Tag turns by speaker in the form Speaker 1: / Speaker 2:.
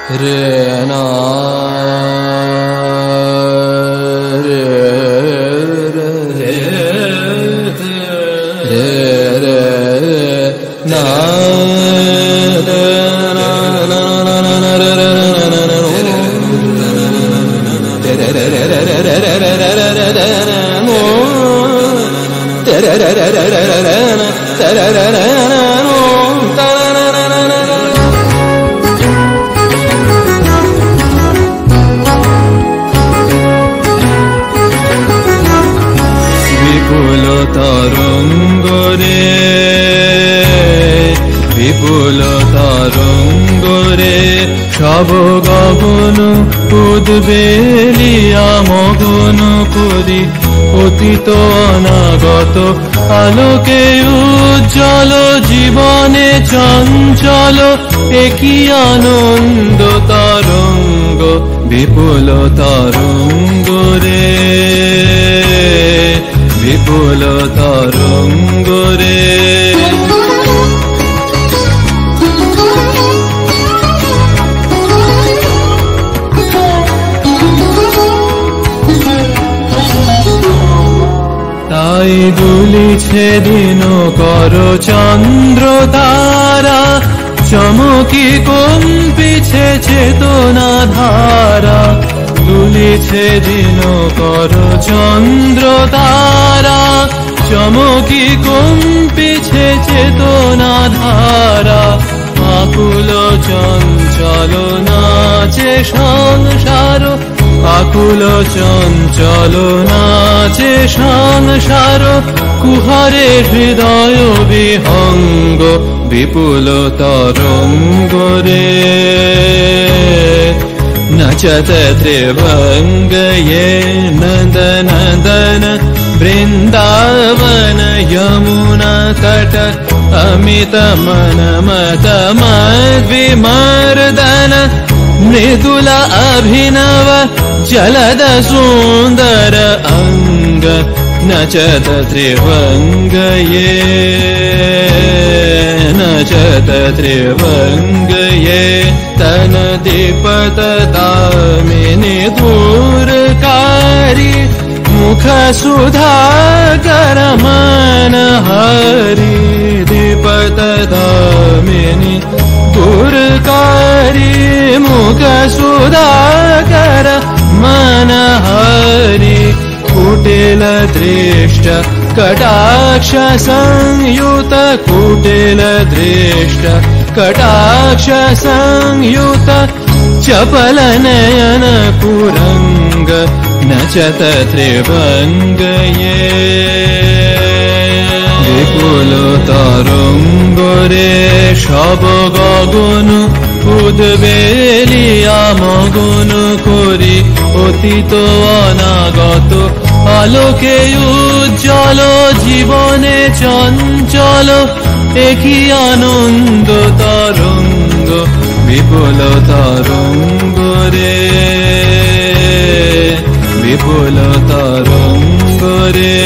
Speaker 1: re na re re re re na বিপুল তরঙ্গরে বিপুল তরঙ্গরে সব গগন উদ্বেলিয়া মগন করি অতীত অনাগত আলোকে উজ্জ্বল জীবনে চঞ্চল একই আনন্দ তরঙ্গ বিপুল তরঙ্গরে বিপুল তরঙ্গরে তাই দুলিছে দিন কর চন্দ্র তারা চমকি কম্পিছে চেতনা ধারা দুলিছে দিন কর চন্দ্র তারা চমকি কম্পিছে চেতনা ধারা আকুল চঞ্চল নাচে সংসার আকুল চঞ্চল নাচে সংসার কুহরে হৃদয় বিহঙ্গ বিপুল তরঙ্গরে নচত ত্রিভঙ্গয়ে নন্দ নন্দন বৃন্দাবন যমুনা তট অমিত মন মত মদ্বিমর্দন মৃদুল অভিনव जलद सुंदर अंग नचत त्रिभंगये नचत त्रिभंगये तन दीपत दामिनी दूरकारी मुख सुधाकर मन हरि दीपत दामिनी दूरकारी मुख सुधाकर मन हरि कुटिल दृष्ट कटाक्ष संयुत कुटिल दृष्ट कटाक्ष संयुत चपल नयन कुरंग नचत त्रिभंगये বিপুল তরঙ্গরে সব গগন উদ্বেলিয়া মগন করি অতীত অনাগত আলোকে উজ্জ্বল জীবনে চঞ্চল একই আনন্দ তরঙ্গ বিপুল তরঙ্গরে বিপুল তরঙ্গরে